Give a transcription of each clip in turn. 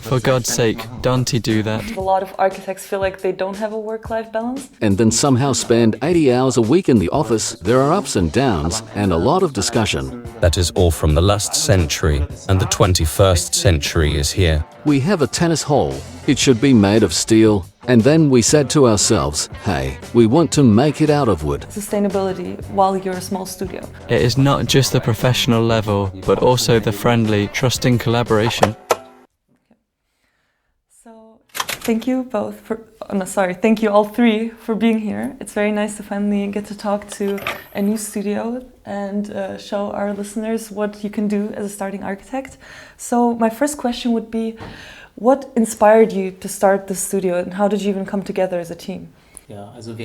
For God's sake, don't he do that? A lot of architects feel like they don't have a work-life balance. And then somehow spend 80 hours a week in the office. There are ups and downs and a lot of discussion. That is all from the last century, and the 21st century is here. We have a tennis hall. It should be made of steel. And then we said to ourselves, hey, we want to make it out of wood. Sustainability while you're a small studio. It is not just the professional level, but also the friendly, trusting collaboration. So, thank you both thank you all three for being here. It's very nice to finally get to talk to a new studio and show our listeners what you can do as a starting architect. So my first question would be, what inspired you to start this studio and how did you even come together as a team?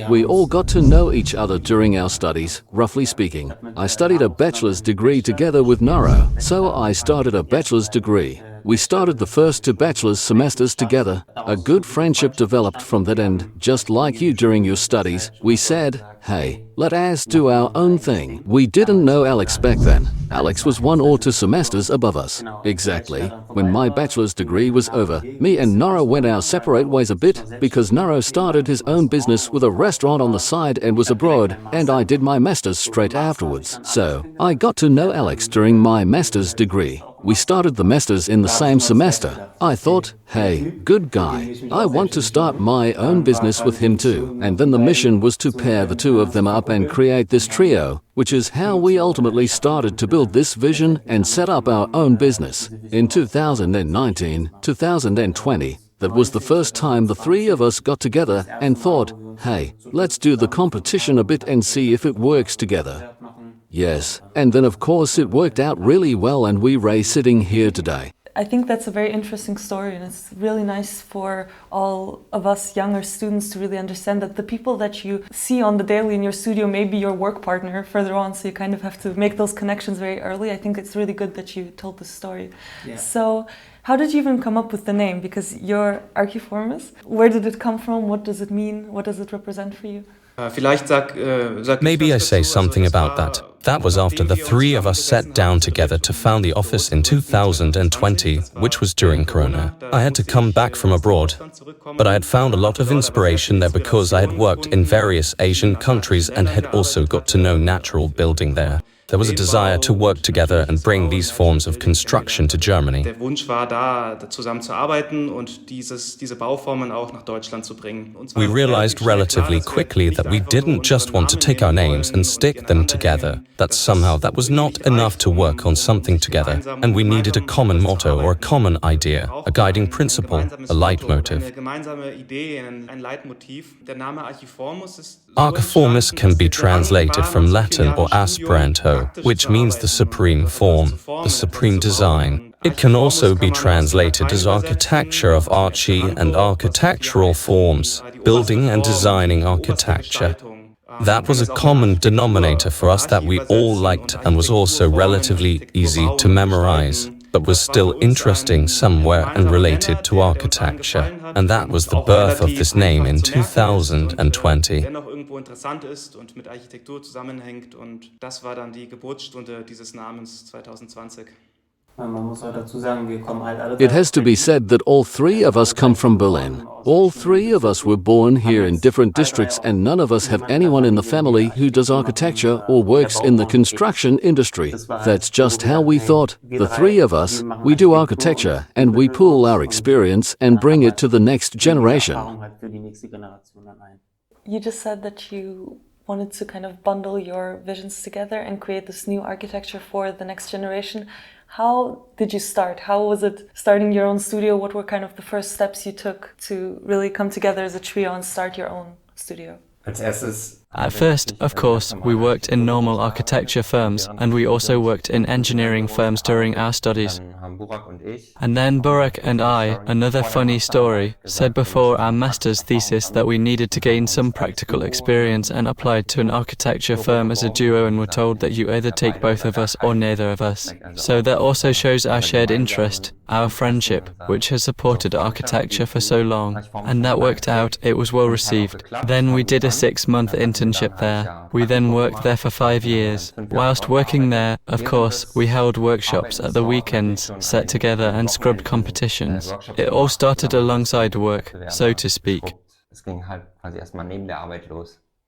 We all got to know each other during our studies, roughly speaking. I studied a bachelor's degree together with Naro, so I started a bachelor's degree. We started the first 2 bachelor's semesters together. A good friendship developed from that, and just like you during your studies, we said, hey, let us do our own thing. We didn't know Alex back then. Alex was 1 or 2 semesters above us. Exactly. When my bachelor's degree was over, me and Naro went our separate ways a bit because Naro started his own business with a restaurant on the side and was abroad, and I did my master's straight afterwards. So, I got to know Alex during my master's degree. We started the masters in the same semester. I thought, hey, good guy. I want to start my own business with him too. And then the mission was to pair the 2 of them up and create this trio, which is how we ultimately started to build this vision and set up our own business. In 2019, 2020, that was the first time the 3 of us got together and thought, hey, let's do the competition a bit and see if it works together. Yes, and then of course it worked out really well and we're sitting here today. I think that's a very interesting story, and it's really nice for all of us younger students to really understand that the people that you see on the daily in your studio may be your work partner further on, so you kind of have to make those connections very early. I think it's really good that you told this story. Yeah. So, how did you even come up with the name? Because you're Archiformus. Where did it come from? What does it mean? What does it represent for you? Maybe I say something about that. That was after the 3 of us sat down together to found the office in 2020, which was during Corona. I had to come back from abroad, but I had found a lot of inspiration there because I had worked in various Asian countries and had also got to know natural building there. There was a desire to work together and bring these forms of construction to Germany. Der Wunsch war da, zusammenzuarbeiten und diese Bauformen auch nach Deutschland zu bringen. We realized relatively quickly that we didn't just want to take our names and stick them together, that somehow that was not enough to work on something together, and we needed a common motto or a common idea, a guiding principle, a leitmotif. Archiformus can be translated from Latin or aspiranto, which means the supreme form, the supreme design. It can also be translated as architecture of archi and architectural forms, building and designing architecture. That was a common denominator for us that we all liked and was also relatively easy to memorize, but was still interesting somewhere and related to architecture. And that was the birth of this name in 2020. Interessant ist und mit Architektur zusammenhängt, und das war dann die Geburtsstunde dieses Namens 2020. It has to be said that all 3 of us come from Berlin. All 3 of us were born here in different districts, and none of us have anyone in the family who does architecture or works in the construction industry. That's just how we thought. The 3 of us, we do architecture and we pool our experience and bring it to the next generation. You just said that you wanted to kind of bundle your visions together and create this new architecture for the next generation. How did you start? How was it starting your own studio? What were kind of the first steps you took to really come together as a trio and start your own studio? At first, of course, we worked in normal architecture firms, and we also worked in engineering firms during our studies. And then Burak and I, another funny story, said before our master's thesis that we needed to gain some practical experience and applied to an architecture firm as a duo and were told that you either take both of us or neither of us. So that also shows our shared interest, our friendship, which has supported architecture for so long. And that worked out, it was well received. Then we did a 6-month internship internship there. We then worked there for 5 years. Whilst working there, of course, we held workshops at the weekends, sat together and scrubbed competitions. It all started alongside work, so to speak.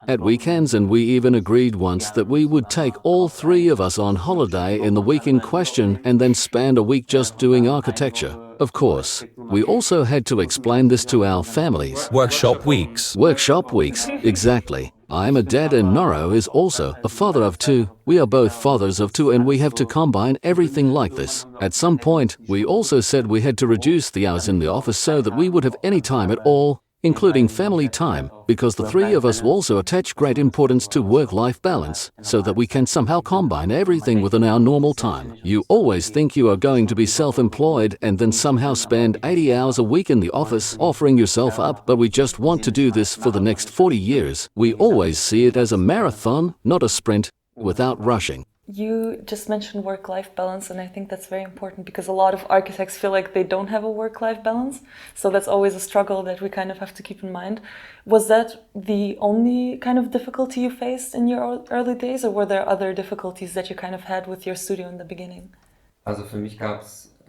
At weekends, and we even agreed once that we would take all 3 of us on holiday in the week in question and then spend a week just doing architecture. Of course, we also had to explain this to our families. Workshop weeks. Workshop weeks, exactly. I am a dad and Noro is also a father of 2. We are both fathers of 2 and we have to combine everything like this. At some point, we also said we had to reduce the hours in the office so that we would have any time at all, including family time, because the 3 of us also attach great importance to work-life balance, so that we can somehow combine everything within our normal time. You always think you are going to be self-employed and then somehow spend 80 hours a week in the office, offering yourself up, but we just want to do this for the next 40 years. We always see it as a marathon, not a sprint, without rushing. You just mentioned work-life balance, and I think that's very important because a lot of architects feel like they don't have a work-life balance. So that's always a struggle that we kind of have to keep in mind. Was that the only kind of difficulty you faced in your early days, or were there other difficulties that you kind of had with your studio in the beginning?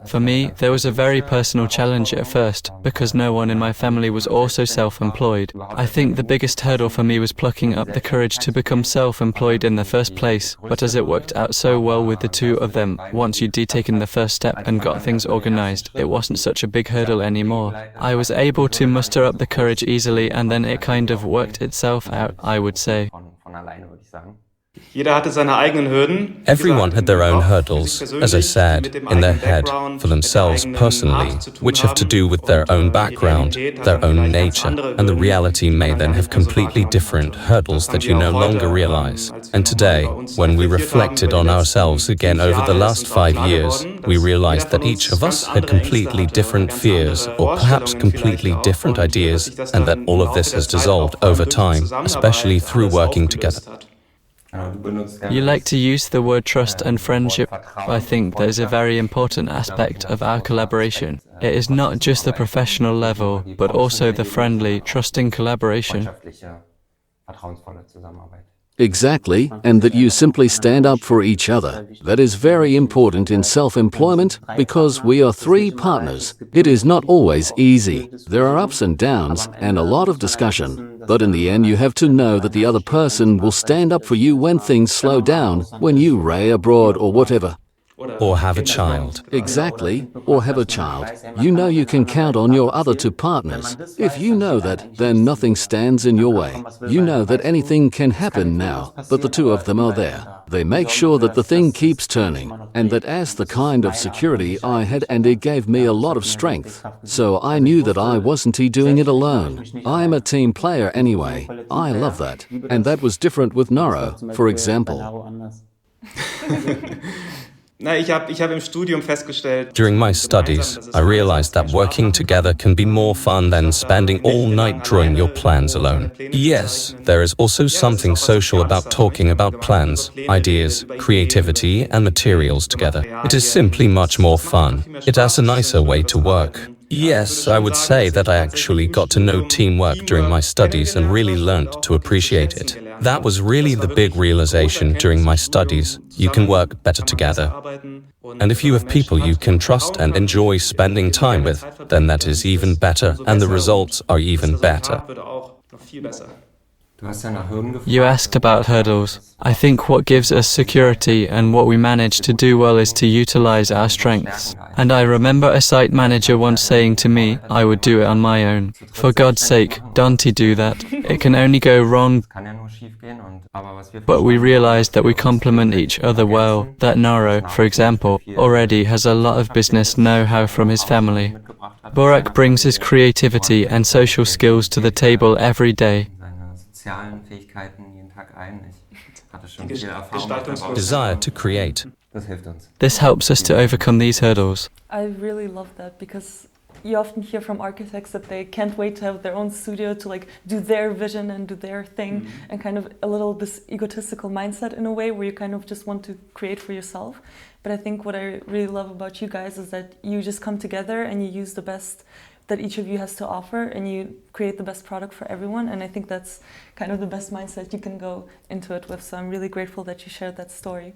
For me, there was a very personal challenge at first, because no one in my family was also self-employed. I think the biggest hurdle for me was plucking up the courage to become self-employed in the first place, but as it worked out so well with the 2 of them, once you'd taken the first step and got things organized, it wasn't such a big hurdle anymore. I was able to muster up the courage easily, and then it kind of worked itself out, I would say. Everyone had their own hurdles, as I said, in their head, for themselves personally, which have to do with their own background, their own nature, and the reality may then have completely different hurdles that you no longer realize. And today, when we reflected on ourselves again over the last 5 years, we realized that each of us had completely different fears, or perhaps completely different ideas, and that all of this has dissolved over time, especially through working together. You like to use the word trust and friendship. I think that is a very important aspect of our collaboration. It is not just the professional level, but also the friendly, trusting collaboration. Exactly, and that you simply stand up for each other. That is very important in self-employment because we are 3 partners. It is not always easy. There are ups and downs and a lot of discussion. But in the end, you have to know that the other person will stand up for you when things slow down, when you ray abroad or whatever. Or have a child. Exactly, or have a child. You know you can count on your other 2 partners. If you know that, then nothing stands in your way. You know that anything can happen now, but the 2 of them are there. They make sure that the thing keeps turning, and that as the kind of security I had, and it gave me a lot of strength. So I knew that I wasn't doing it alone. I am a team player anyway. I love that. And that was different with Noro, for example. During my studies, I realized that working together can be more fun than spending all night drawing your plans alone. Yes, there is also something social about talking about plans, ideas, creativity, and materials together. It is simply much more fun. It has a nicer way to work. Yes, I would say that I actually got to know teamwork during my studies and really learned to appreciate it. That was really the big realization during my studies. You can work better together. And if you have people you can trust and enjoy spending time with, then that is even better, and the results are even better. You asked about hurdles. I think what gives us security and what we manage to do well is to utilize our strengths. And I remember a site manager once saying to me, I would do it on my own. For God's sake, don't do that. It can only go wrong. But we realized that we complement each other well. That Noro, for example, already has a lot of business know-how from his family. Burak brings his creativity and social skills to the table every day. Desire to create. This helps us to overcome these hurdles. I really love that because you often hear from architects that they can't wait to have their own studio to do their vision and do their thing, and kind of a little this egotistical mindset in a way where you kind of just want to create for yourself. But I think what I really love about you guys is that you just come together and you use the best that each of you has to offer, and you create the best product for everyone. And I think that's kind of the best mindset you can go into it with. So I'm really grateful that you shared that story.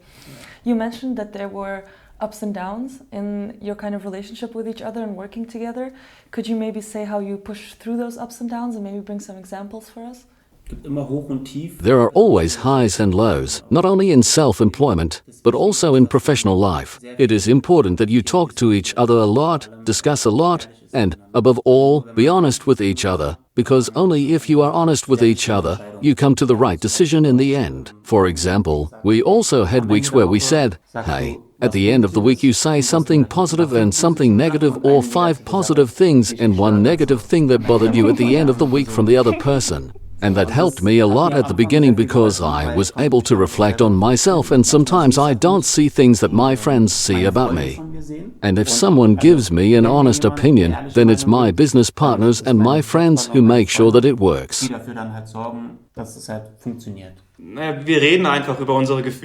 You mentioned that there were ups and downs in your kind of relationship with each other and working together. Could you maybe say how you push through those ups and downs and maybe bring some examples for us? There are always highs and lows, not only in self-employment, but also in professional life. It is important that you talk to each other a lot, discuss a lot, and, above all, be honest with each other, because only if you are honest with each other, you come to the right decision in the end. For example, we also had weeks where we said, hey, at the end of the week you say something positive and something negative, or 5 positive things and 1 negative thing that bothered you at the end of the week from the other person. And that helped me a lot at the beginning because I was able to reflect on myself, and sometimes I don't see things that my friends see about me. And if someone gives me an honest opinion, then it's my business partners and my friends who make sure that it works.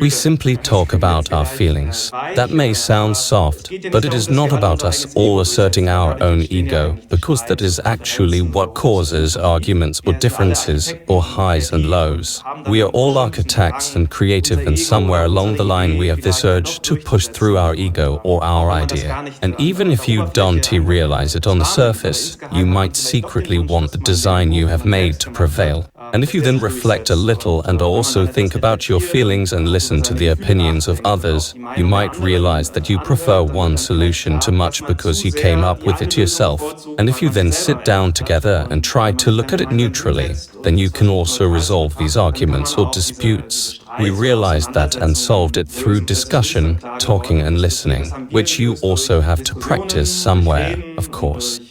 We simply talk about our feelings. That may sound soft, but it is not about us all asserting our own ego, because that is actually what causes arguments or differences or highs and lows. We are all architects and creative, and somewhere along the line we have this urge to push through our ego or our idea. And even if you don't realize it on the surface, you might secretly want the design you have made to prevail. And if you then reflect a little and also think about your feelings and listen to the opinions of others, you might realize that you prefer one solution too much because you came up with it yourself. And if you then sit down together and try to look at it neutrally, then you can also resolve these arguments or disputes. We realized that and solved it through discussion, talking and listening, which you also have to practice somewhere, of course.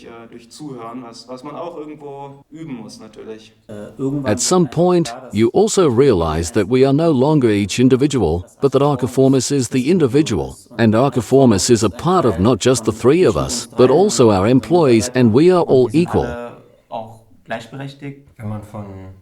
At some point, you also realize that we are no longer each individual, but that Archiformus is the individual. And Archiformus is a part of not just the 3 of us, but also our employees, and we are all equal.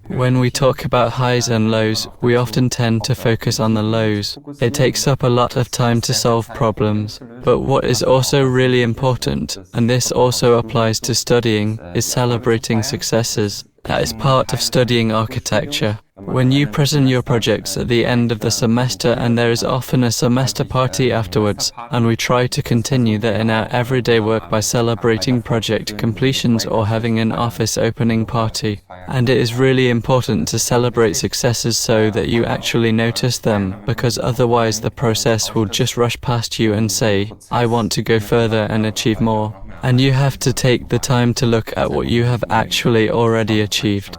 When we talk about highs and lows, we often tend to focus on the lows. It takes up a lot of time to solve problems. But what is also really important, and this also applies to studying, is celebrating successes. That is part of studying architecture. When you present your projects at the end of the semester, and there is often a semester party afterwards, and we try to continue that in our everyday work by celebrating project completions or having an office opening party. And it is really important to celebrate successes so that you actually notice them, because otherwise the process will just rush past you and say, I want to go further and achieve more. And you have to take the time to look at what you have actually already achieved.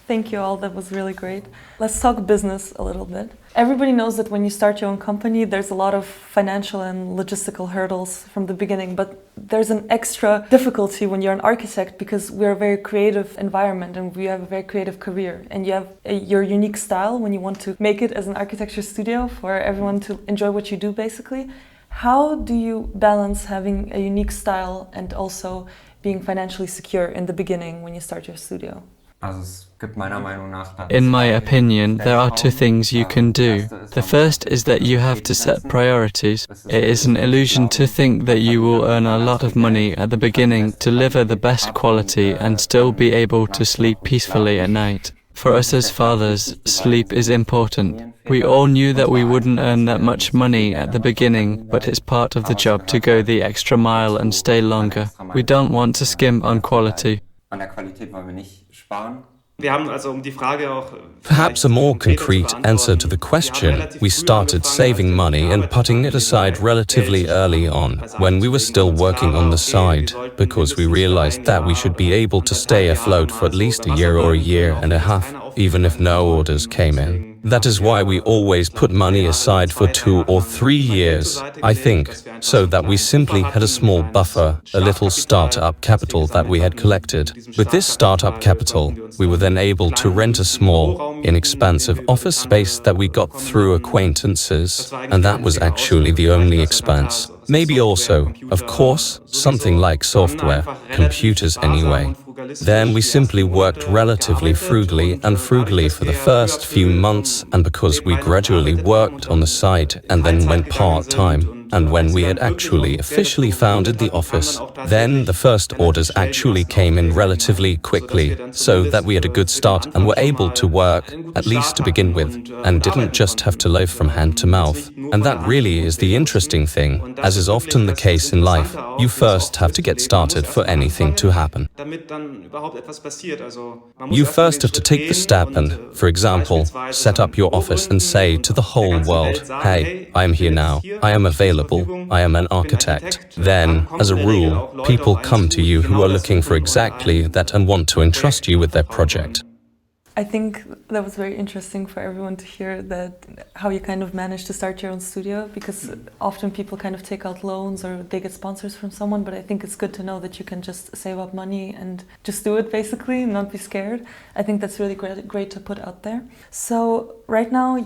Thank you all, that was really great. Let's talk business a little bit. Everybody knows that when you start your own company, there's a lot of financial and logistical hurdles from the beginning, but there's an extra difficulty when you're an architect because we're a very creative environment and we have a very creative career, and you have your unique style when you want to make it as an architecture studio for everyone to enjoy what you do basically. How do you balance having a unique style and also being financially secure in the beginning when you start your studio? In my opinion, there are 2 things you can do. The first is that you have to set priorities. It is an illusion to think that you will earn a lot of money at the beginning, deliver the best quality, and still be able to sleep peacefully at night. For us as fathers, sleep is important. We all knew that we wouldn't earn that much money at the beginning, but it's part of the job to go the extra mile and stay longer. We don't want to skimp on quality. Perhaps a more concrete answer to the question, we started saving money and putting it aside relatively early on, when we were still working on the side, because we realized that we should be able to stay afloat for at least a year or a year and a half, even if no orders came in. That is why we always put money aside for 2 or 3 years, I think, so that we simply had a small buffer, a little startup capital that we had collected. With this startup capital, we were then able to rent a small, inexpensive office space that we got through acquaintances, and that was actually the only expense. Maybe also, of course, something like software, computers anyway. Then we simply worked relatively frugally for the first few months, and because we gradually worked on the side and then went part-time, And when we had actually officially founded the office, then the first orders actually came in relatively quickly, so that we had a good start and were able to work, at least to begin with, and didn't just have to live from hand to mouth. And that really is the interesting thing. As is often the case in life, you first have to get started for anything to happen. You first have to take the step and, for example, set up your office and say to the whole world, hey, I am here now, I am available, I am an architect. Then, as a rule, people come to you who are looking for exactly that and want to entrust you with their project. I think that was very interesting for everyone to hear that how you kind of managed to start your own studio, because often people kind of take out loans or they get sponsors from someone, but I think it's good to know that you can just save up money and just do it basically, not be scared. I think that's really great to put out there. So right now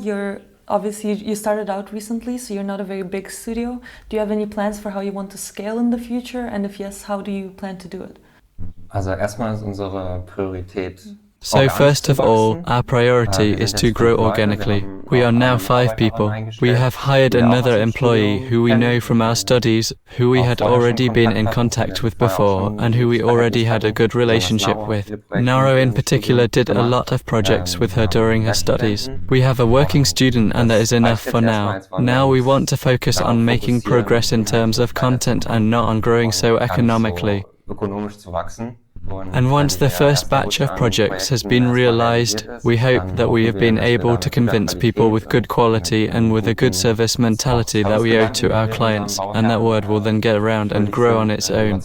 obviously you started out recently, so you're not a very big studio. Do you have any plans for how you want to scale in the future? And if yes, how do you plan to do it? Also erstmal ist unsere Priorität. So first of all, our priority is to grow organically. We are now 5 people. We have hired another employee who we know from our studies, who we had already been in contact with before, and who we already had a good relationship with. Naro in particular did a lot of projects with her during her studies. We have a working student and that is enough for now. Now we want to focus on making progress in terms of content and not on growing so economically. And once the first batch of projects has been realized, we hope that we have been able to convince people with good quality and with a good service mentality that we owe to our clients, and that word will then get around and grow on its own.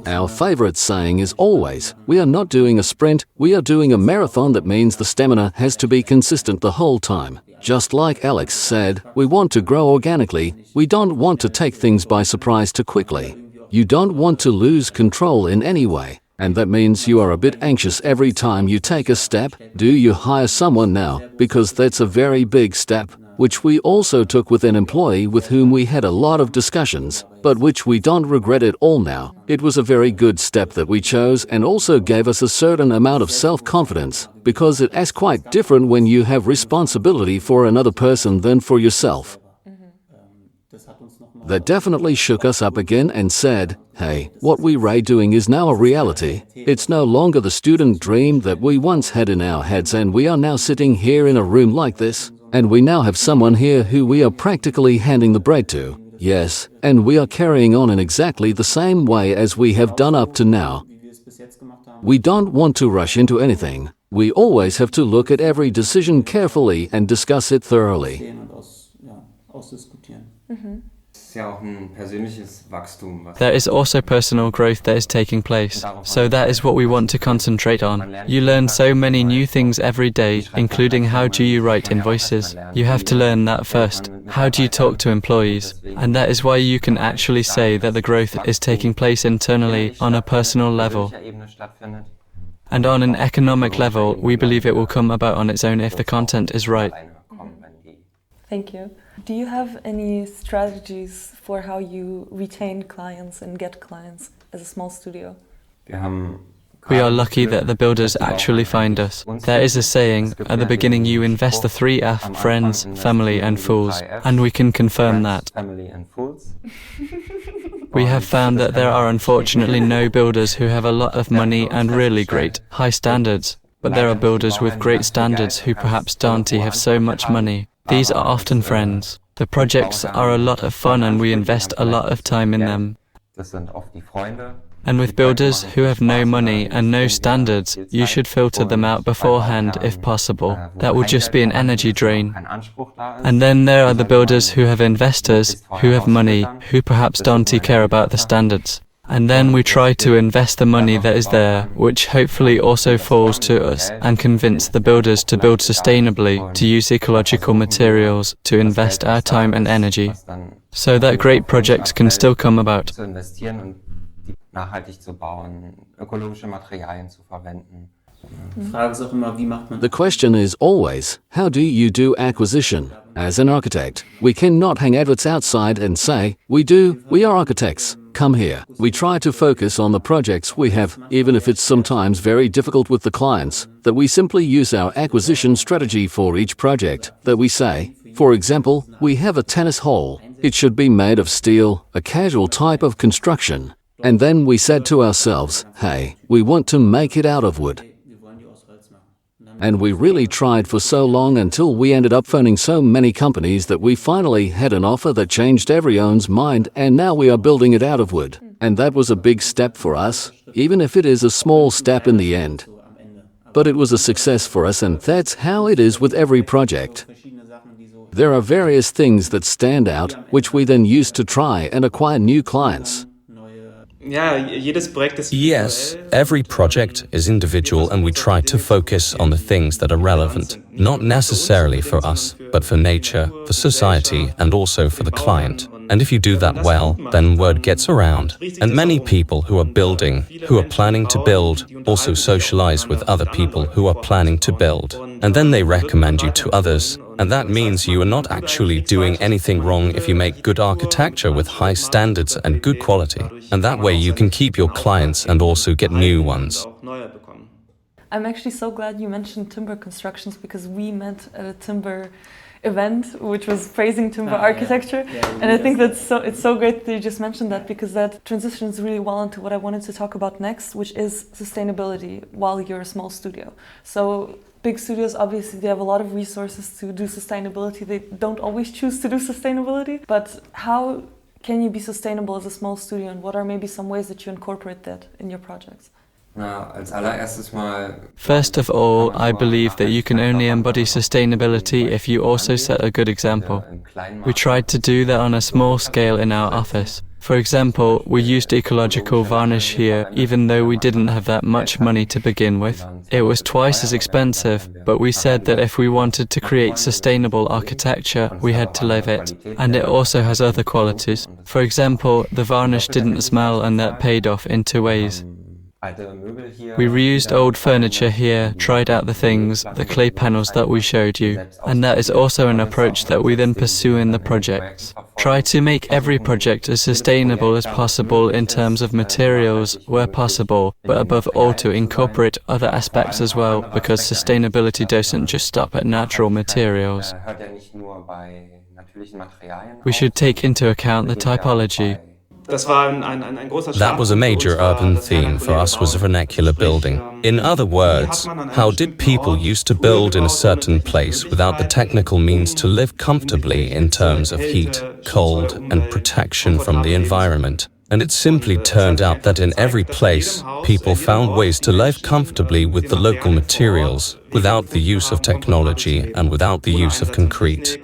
Our favorite saying is always, we are not doing a sprint, we are doing a marathon. That means the stamina has to be consistent the whole time. Just like Alex said, we want to grow organically, we don't want to take things by surprise too quickly. You don't want to lose control in any way, and that means you are a bit anxious every time you take a step. Do you hire someone now? Because that's a very big step, which we also took with an employee with whom we had a lot of discussions, but which we don't regret at all now. It was a very good step that we chose and also gave us a certain amount of self-confidence, because it is quite different when you have responsibility for another person than for yourself. That definitely shook us up again and said, hey, what we were doing is now a reality. It's no longer the student dream that we once had in our heads, and we are now sitting here in a room like this. And we now have someone here who we are practically handing the bread to. Yes, and we are carrying on in exactly the same way as we have done up to now. We don't want to rush into anything. We always have to look at every decision carefully and discuss it thoroughly. There is also personal growth that is taking place, so that is what we want to concentrate on. You learn so many new things every day, including how do you write invoices. You have to learn that first. How do you talk to employees? And that is why you can actually say that the growth is taking place internally on a personal level. And on an economic level, we believe it will come about on its own if the content is right. Thank you. Do you have any strategies for how you retain clients and get clients as a small studio? We are lucky that the builders actually find us. There is a saying, at the beginning you invest the 3 F, friends, family and fools, and we can confirm that. We have found that there are unfortunately no builders who have a lot of money and really great, high standards, but there are builders with great standards who perhaps don't have so much money. These are often friends. The projects are a lot of fun and we invest a lot of time in them. And with builders who have no money and no standards, you should filter them out beforehand if possible. That would just be an energy drain. And then there are the builders who have investors, who have money, who perhaps don't care about the standards. And then we try to invest the money that is there, which hopefully also falls to us, and convince the builders to build sustainably, to use ecological materials, to invest our time and energy, so that great projects can still come about. The question is always, how do you do acquisition? As an architect, we cannot hang adverts outside and say, we are architects. come here. We try to focus on the projects we have, even if it's sometimes very difficult with the clients, that we simply use our acquisition strategy for each project, that we say, for example, we have a tennis hall. It should be made of steel, a casual type of construction. And then we said to ourselves, hey, we want to make it out of wood. And we really tried for so long until we ended up phoning so many companies that we finally had an offer that changed everyone's mind, and now we are building it out of wood. And that was a big step for us, even if it is a small step in the end. But it was a success for us, and that's how it is with every project. There are various things that stand out, which we then use to try and acquire new clients. Yes, every project is individual and we try to focus on the things that are relevant, not necessarily for us, but for nature, for society, and also for the client. And if you do that well, then word gets around. And many people who are building, who are planning to build, also socialize with other people who are planning to build. And then they recommend you to others. And that means you are not actually doing anything wrong if you make good architecture with high standards and good quality. And that way you can keep your clients and also get new ones. I'm actually so glad you mentioned timber constructions, because we met at a timber event which was praising timber architecture. And I think it's so great that you just mentioned that, because that transitions really well into what I wanted to talk about next, which is sustainability while you're a small studio. So big studios, obviously, they have a lot of resources to do sustainability. They don't always choose to do sustainability. But how can you be sustainable as a small studio, and what are maybe some ways that you incorporate that in your projects? First of all, I believe that you can only embody sustainability if you also set a good example. We tried to do that on a small scale in our office. For example, we used ecological varnish here, even though we didn't have that much money to begin with. It was twice as expensive, but we said that if we wanted to create sustainable architecture, we had to live it. And it also has other qualities. For example, the varnish didn't smell, and that paid off in two ways. We reused old furniture here, tried out the things, the clay panels that we showed you, and that is also an approach that we then pursue in the projects. Try to make every project as sustainable as possible in terms of materials where possible, but above all to incorporate other aspects as well, because sustainability doesn't just stop at natural materials. We should take into account the typology. That was a major urban theme for us, was vernacular building. In other words, how did people used to build in a certain place without the technical means to live comfortably in terms of heat, cold, and protection from the environment? And it simply turned out that in every place, people found ways to live comfortably with the local materials, without the use of technology and without the use of concrete.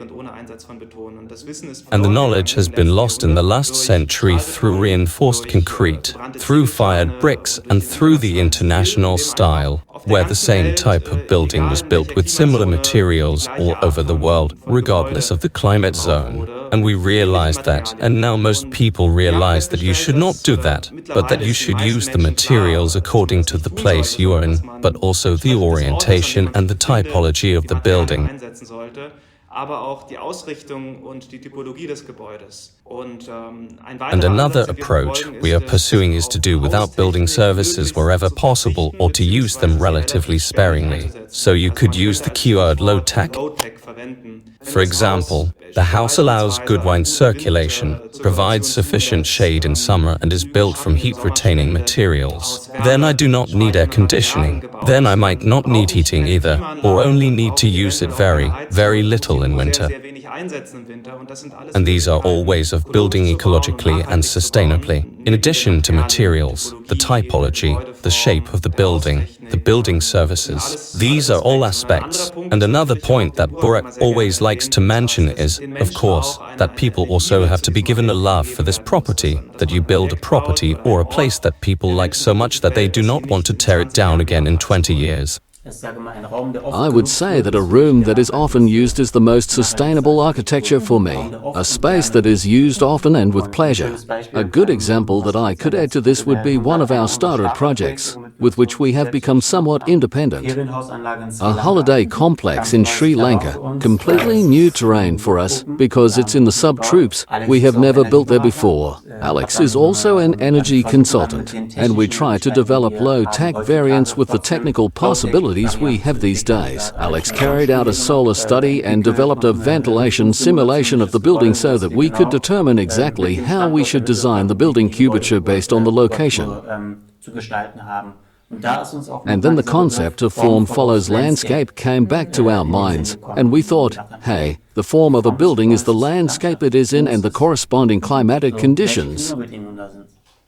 And the knowledge has been lost in the last century through reinforced concrete, through fired bricks, and through the international style, where the same type of building was built with similar materials all over the world, regardless of the climate zone. And we realized that, and now most people realize that you should not do that, but that you should use the materials according to the place you are in, but also the orientation and the typology of the building. And another approach we are pursuing is to do without building services wherever possible, or to use them relatively sparingly. So you could use the keyword low-tech. For example, the house allows good wind circulation, provides sufficient shade in summer, and is built from heat-retaining materials. Then I do not need air conditioning. Then I might not need heating either, or only need to use it very, very little in winter. And these are all ways of building ecologically and sustainably. In addition to materials, the typology, the shape of the building services, these are all aspects. And another point that Burak always likes to mention is, of course, that people also have to be given a love for this property, that you build a property or a place that people like so much that they do not want to tear it down again in 20 years. I would say that a room that is often used is the most sustainable architecture for me, a space that is used often and with pleasure. A good example that I could add to this would be one of our starter projects. with which we have become somewhat independent. A holiday complex in Sri Lanka, completely new terrain for us because it's in the subtroops. We have never built there before. Alex is also an energy consultant, and we try to develop low-tech variants with the technical possibilities we have these days. Alex carried out a solar study and developed a ventilation simulation of the building so that we could determine exactly how we should design the building cubature based on the location. And then the concept of form follows landscape came back to our minds, and we thought, hey, the form of a building is the landscape it is in and the corresponding climatic conditions.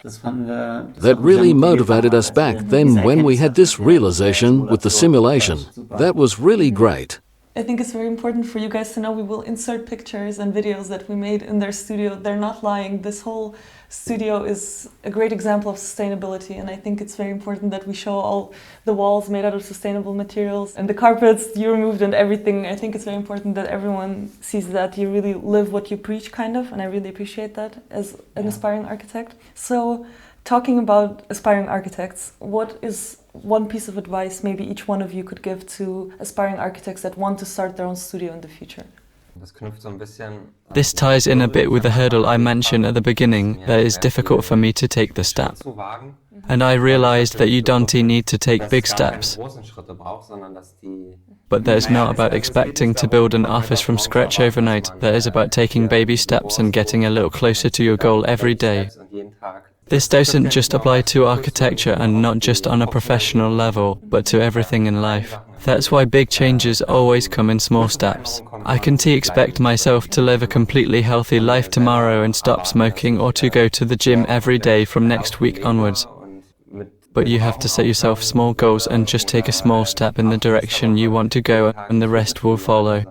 That really motivated us back then when we had this realization with the simulation. That was really great. I think it's very important for you guys to know we will insert pictures and videos that we made in their studio. They're not lying. This whole studio is a great example of sustainability, and I think it's very important that we show all the walls made out of sustainable materials and the carpets you removed and everything. I think it's very important that everyone sees that you really live what you preach, kind of, and I really appreciate that as an aspiring architect. So, talking about aspiring architects, what is one piece of advice maybe each one of you could give to aspiring architects that want to start their own studio in the future? This ties in a bit with the hurdle I mentioned at the beginning that is difficult for me to take the step. And I realized that you don't need to take big steps. But that is not about expecting to build an office from scratch overnight. That is about taking baby steps and getting a little closer to your goal every day. This doesn't just apply to architecture and not just on a professional level, but to everything in life. That's why big changes always come in small steps. I can't expect myself to live a completely healthy life tomorrow and stop smoking or to go to the gym every day from next week onwards. But you have to set yourself small goals and just take a small step in the direction you want to go, and the rest will follow.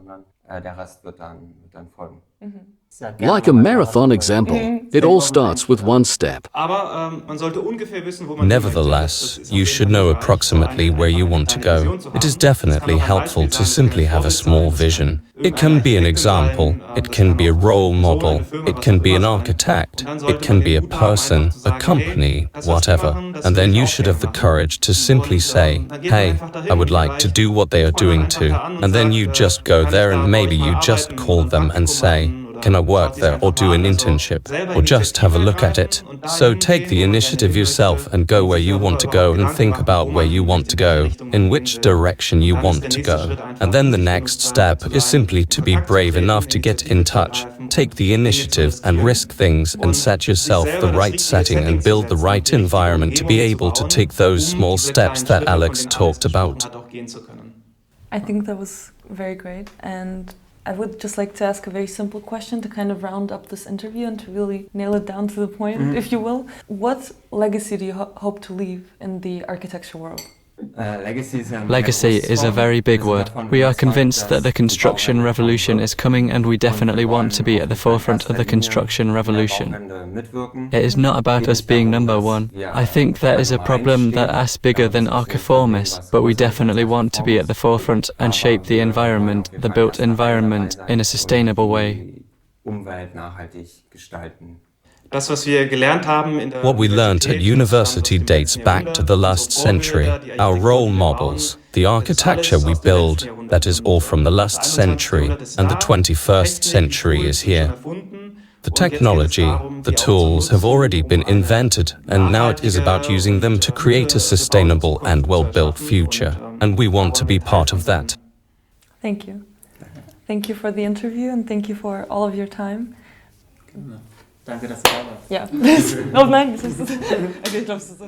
Like a marathon example, it all starts with one step. Nevertheless, you should know approximately where you want to go. It is definitely helpful to simply have a small vision. It can be an example, it can be a role model, it can be an architect, it can be a person, a company, whatever. And then you should have the courage to simply say, hey, I would like to do what they are doing too. And then you just go there and maybe you just call them and say, can I work there or do an internship or just have a look at it? So take the initiative yourself and go where you want to go and think about where you want to go, in which direction you want to go. And then the next step is simply to be brave enough to get in touch, take the initiative and risk things and set yourself the right setting and build the right environment to be able to take those small steps that Alex talked about. I think that was very great, and I would just like to ask a very simple question to kind of round up this interview and to really nail it down to the point, if you will. What legacy do you hope to leave in the architecture world? Legacy is a very big word. We are convinced that the construction revolution is coming, and we definitely want to be at the forefront of the construction revolution. It is not about us being number one. I think that is a problem that is bigger than Archiformus, but we definitely want to be at the forefront and shape the environment, the built environment, in a sustainable way. What we learned at university dates back to the last century. Our role models, the architecture we build, that is all from the last century, and the 21st century is here. The technology, the tools have already been invented, and now it is about using them to create a sustainable and well-built future. And we want to be part of that. Thank you. Thank you for the interview, and thank you for all of your time. Danke, dass du da warst. Ja. Oh nein, das ist... Okay, ich glaube, das ist...